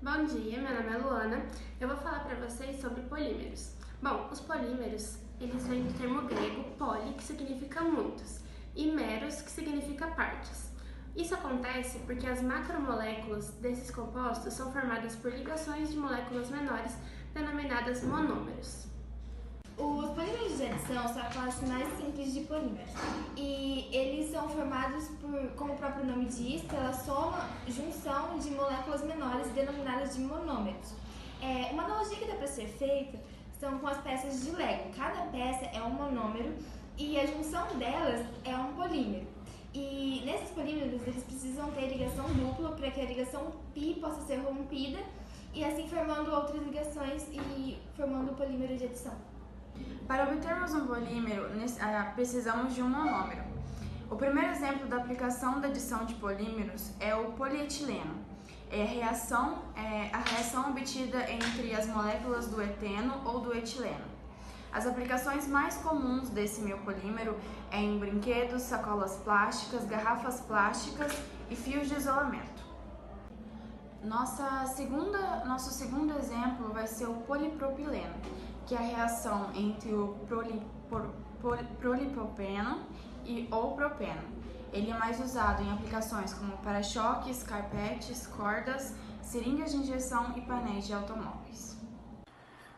Bom dia, meu nome é Luana. Eu vou falar para vocês sobre polímeros. Bom, os polímeros, eles vêm do termo grego poli, que significa muitos, e meros, que significa partes. Isso acontece porque as macromoléculas desses compostos são formadas por ligações de moléculas menores, denominadas monômeros. Os polímeros de adição são a classe mais simples de polímeros e eles são formados por, como o próprio nome diz, pela junção de moléculas menores denominadas de monômeros. Uma analogia que dá para ser feita são com as peças de Lego. Cada peça é um monômero e a junção delas é um polímero. E nesses polímeros eles precisam ter ligação dupla para que a ligação π possa ser rompida e assim formando outras ligações e formando o polímero de adição. Para obtermos um polímero, precisamos de um monômero. O primeiro exemplo da aplicação da adição de polímeros é o polietileno. A reação obtida entre as moléculas do eteno ou do etileno. As aplicações mais comuns desse biopolímero é em brinquedos, sacolas plásticas, garrafas plásticas e fios de isolamento. Nosso segundo exemplo vai ser o polipropileno, que é a reação entre o polipropeno ou propeno. Ele é mais usado em aplicações como para-choques, carpetes, cordas, seringas de injeção e painéis de automóveis.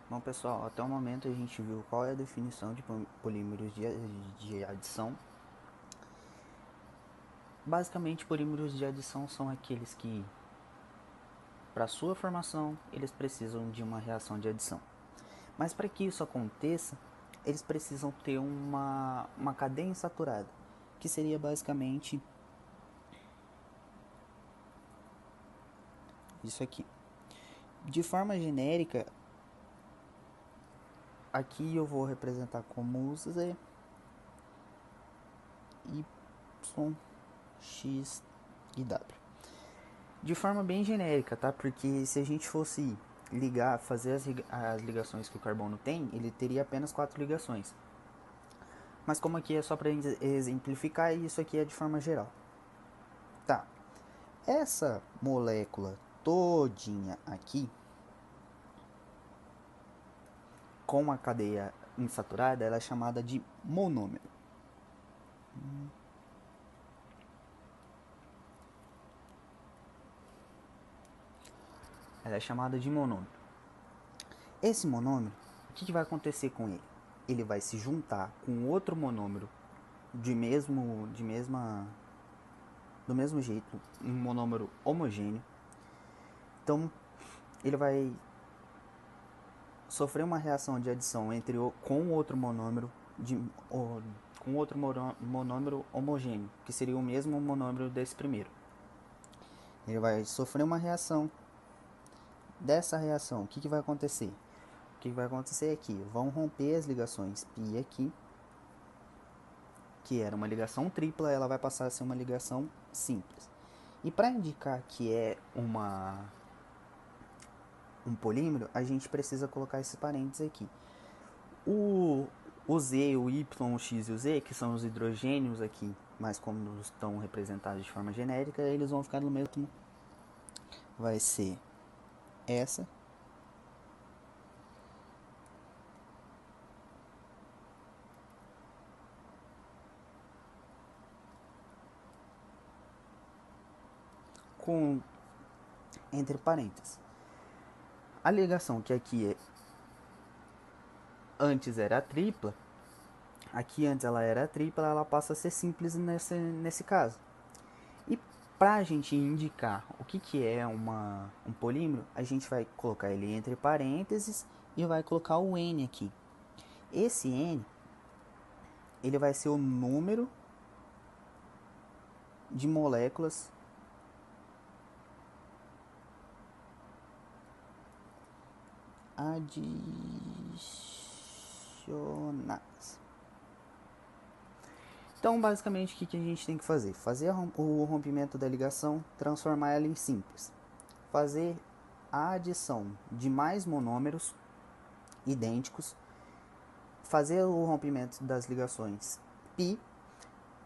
Bom, pessoal, até o momento a gente viu qual é a definição de polímeros de adição. Basicamente, polímeros de adição são aqueles que, para sua formação, eles precisam de uma reação de adição. Mas para que isso aconteça, eles precisam ter uma cadeia insaturada, que seria basicamente isso aqui. De forma genérica, aqui eu vou representar como Z, Y, X e W. De forma bem genérica, tá? Porque se a gente fosse fazer as ligações que o carbono tem, ele teria apenas 4 ligações. Mas como aqui é só para exemplificar, isso aqui é de forma geral. Tá. Essa molécula todinha aqui, com a cadeia insaturada, ela é chamada de monômero. Ela é chamada de monômero. Esse monômero, o que vai acontecer com ele? Ele vai se juntar com outro monômero do mesmo jeito, um monômero homogêneo. Então, ele vai sofrer uma reação de adição com outro monômero homogêneo, que seria o mesmo monômero desse primeiro. Ele vai sofrer uma reação. Dessa reação, o que vai acontecer? O que vai acontecer é que vão romper as ligações π aqui, que era uma ligação tripla, ela vai passar a ser uma ligação simples. E para indicar que é um polímero, a gente precisa colocar esses parênteses aqui. O Z, o Y, o X e o Z, que são os hidrogênios aqui, mas como estão representados de forma genérica, eles vão ficar no mesmo. Vai ser essa com entre parênteses. A ligação que aqui antes era tripla, aqui antes ela era tripla, ela passa a ser simples nesse caso. E para a gente indicar o que é um polímero, a gente vai colocar ele entre parênteses e vai colocar o N aqui. Esse N, ele vai ser o número de moléculas adicionadas. Então, basicamente, o que a gente tem que fazer? Fazer o rompimento da ligação, transformar ela em simples. Fazer a adição de mais monômeros idênticos, fazer o rompimento das ligações π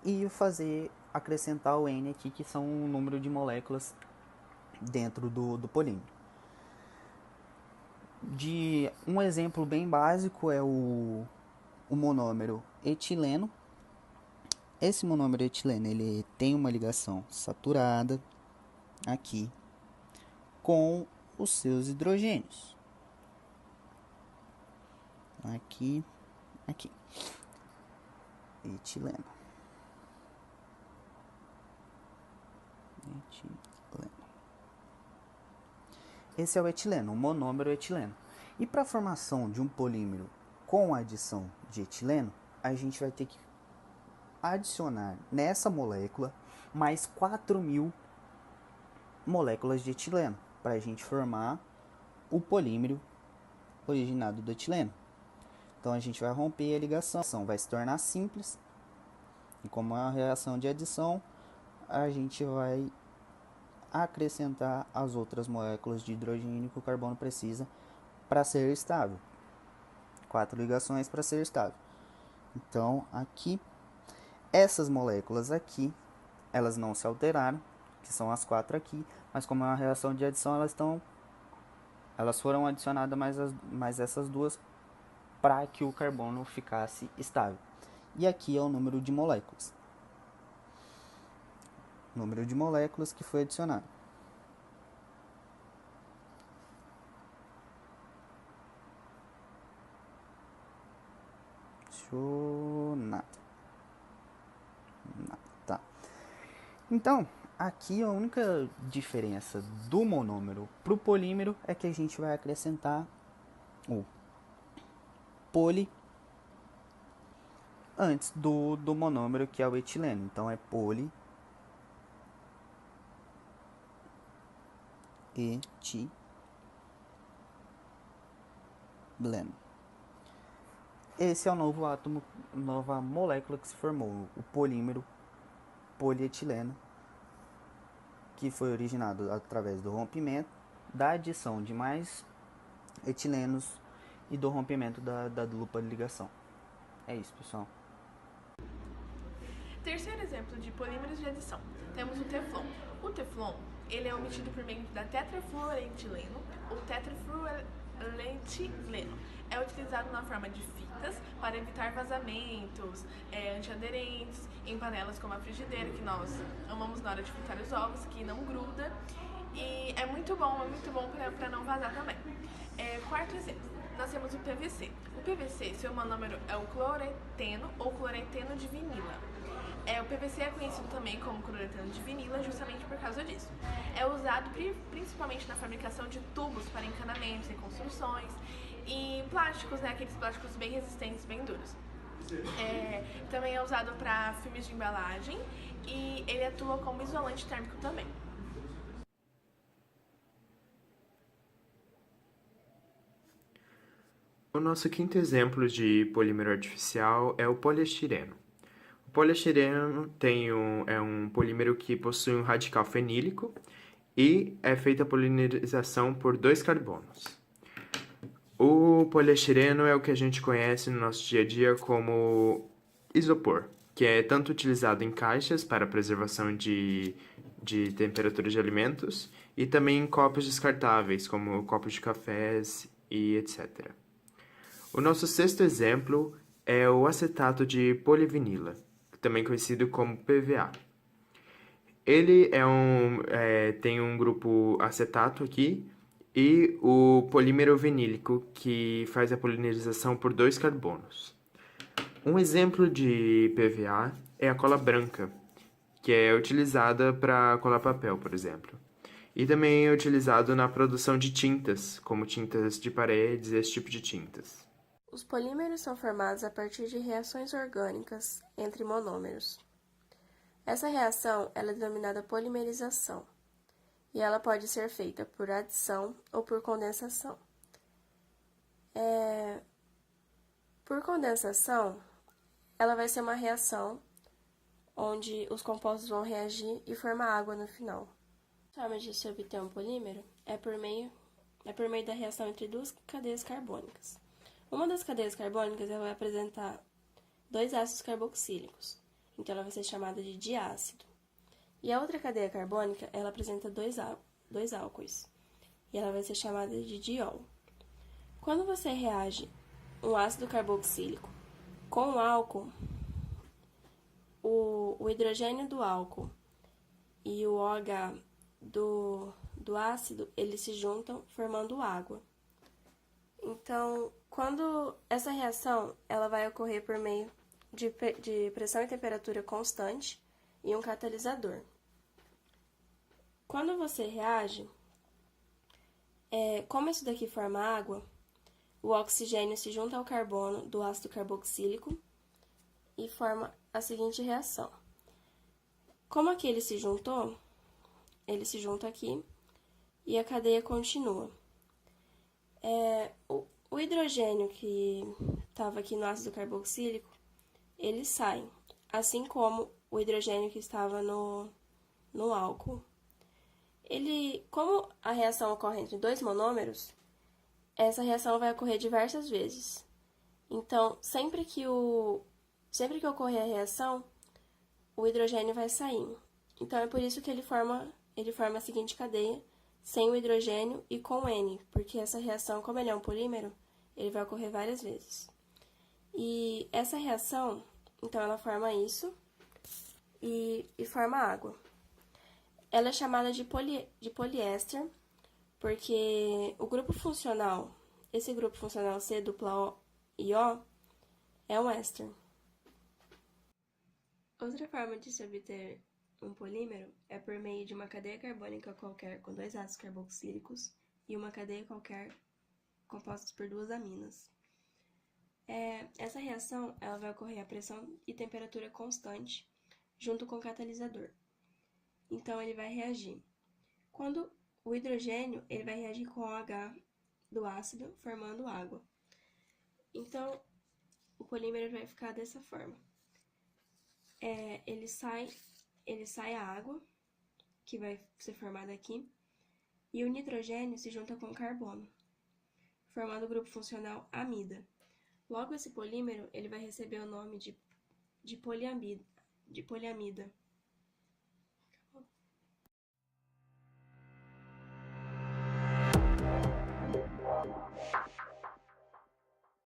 e fazer acrescentar o N aqui, que são o número de moléculas dentro do polímero. Um exemplo bem básico é o monômero etileno. Esse monômero etileno ele tem uma ligação saturada aqui com os seus hidrogênios. Aqui. Etileno. Esse é o etileno, o monômero etileno. E para a formação de um polímero com adição de etileno, a gente vai ter que adicionar nessa molécula mais 4.000 moléculas de etileno para a gente formar o polímero originado do etileno. Então a gente vai romper a ligação, vai se tornar simples. E como é uma reação de adição, a gente vai acrescentar as outras moléculas de hidrogênio que o carbono precisa para ser estável. 4 ligações para ser estável. Então aqui, essas moléculas aqui, elas não se alteraram, que são as 4 aqui, mas como é uma reação de adição, elas foram adicionadas mais essas duas para que o carbono ficasse estável. E aqui é o número de moléculas. Número de moléculas que foi adicionado. Tá. Então, aqui a única diferença do monômero para o polímero é que a gente vai acrescentar o poli antes do monômero, que é o etileno. Então é poli etileno. Esse é o novo átomo, nova molécula que se formou, o polímero polietileno, que foi originado através do rompimento, da adição de mais etilenos e do rompimento da dupla ligação. É isso, pessoal. Terceiro exemplo de polímeros de adição, temos o teflon. O teflon, ele é obtido por meio da tetrafluoretileno ou tetrafluoretileno. É utilizado na forma de fitas para evitar vazamentos, antiaderentes, em panelas como a frigideira, que nós amamos na hora de fritar os ovos, que não gruda. E é muito bom para não vazar também. Quarto exemplo, nós temos o PVC. O PVC, seu monômero é o cloreteno ou cloreteno de vinila. O PVC é conhecido também como cloretano de vinila justamente por causa disso. É usado principalmente na fabricação de tubos para encanamentos em construções e plásticos, né, aqueles plásticos bem resistentes, bem duros. Também é usado para filmes de embalagem e ele atua como isolante térmico também. O nosso quinto exemplo de polímero artificial é o poliestireno. O poliestireno é um polímero que possui um radical fenílico e é feita a polimerização por 2 carbonos. O poliestireno é o que a gente conhece no nosso dia a dia como isopor, que é tanto utilizado em caixas para preservação de temperatura de alimentos e também em copos descartáveis, como copos de cafés e etc. O nosso sexto exemplo é o acetato de polivinila, também conhecido como PVA. Ele tem um grupo acetato aqui e o polímero vinílico, que faz a polimerização por 2 carbonos. Um exemplo de PVA é a cola branca, que é utilizada para colar papel, por exemplo. E também é utilizado na produção de tintas, como tintas de paredes e esse tipo de tintas. Os polímeros são formados a partir de reações orgânicas entre monômeros. Essa reação ela é denominada polimerização, e ela pode ser feita por adição ou por condensação. Por condensação, ela vai ser uma reação onde os compostos vão reagir e formar água no final. A forma de se obter um polímero é por meio da reação entre 2 cadeias carbônicas. Uma das cadeias carbônicas ela vai apresentar 2 ácidos carboxílicos, então ela vai ser chamada de diácido. E a outra cadeia carbônica, ela apresenta dois álcoois, e ela vai ser chamada de diol. Quando você reage um ácido carboxílico com o álcool, o hidrogênio do álcool e o OH do ácido, eles se juntam formando água. Então, quando essa reação ela vai ocorrer por meio de pressão e temperatura constante e um catalisador. Quando você reage, como isso daqui forma água, o oxigênio se junta ao carbono do ácido carboxílico e forma a seguinte reação. Como aqui ele se juntou, ele se junta aqui e a cadeia continua. O hidrogênio que estava aqui no ácido carboxílico, ele sai, assim como o hidrogênio que estava no álcool. Como a reação ocorre entre dois monômeros, essa reação vai ocorrer diversas vezes. Então, sempre que ocorrer a reação, o hidrogênio vai saindo. Então, é por isso que ele forma a seguinte cadeia, sem o hidrogênio e com N, porque essa reação, como ele é um polímero, ele vai ocorrer várias vezes. E essa reação, então, ela forma isso e forma água. Ela é chamada de poliéster, porque o grupo funcional, esse grupo funcional C dupla O e O, é um éster. Outra forma de se obter um polímero é por meio de uma cadeia carbônica qualquer com dois ácidos carboxílicos e uma cadeia qualquer compostos por duas aminas. Essa reação ela vai ocorrer a pressão e temperatura constante junto com o catalisador. Então, ele vai reagir. Quando o hidrogênio ele vai reagir com o OH do ácido, formando água. Então, o polímero vai ficar dessa forma. Ele sai a água, que vai ser formada aqui, e o nitrogênio se junta com o carbono, formando o grupo funcional amida. Logo, esse polímero ele vai receber o nome de poliamida.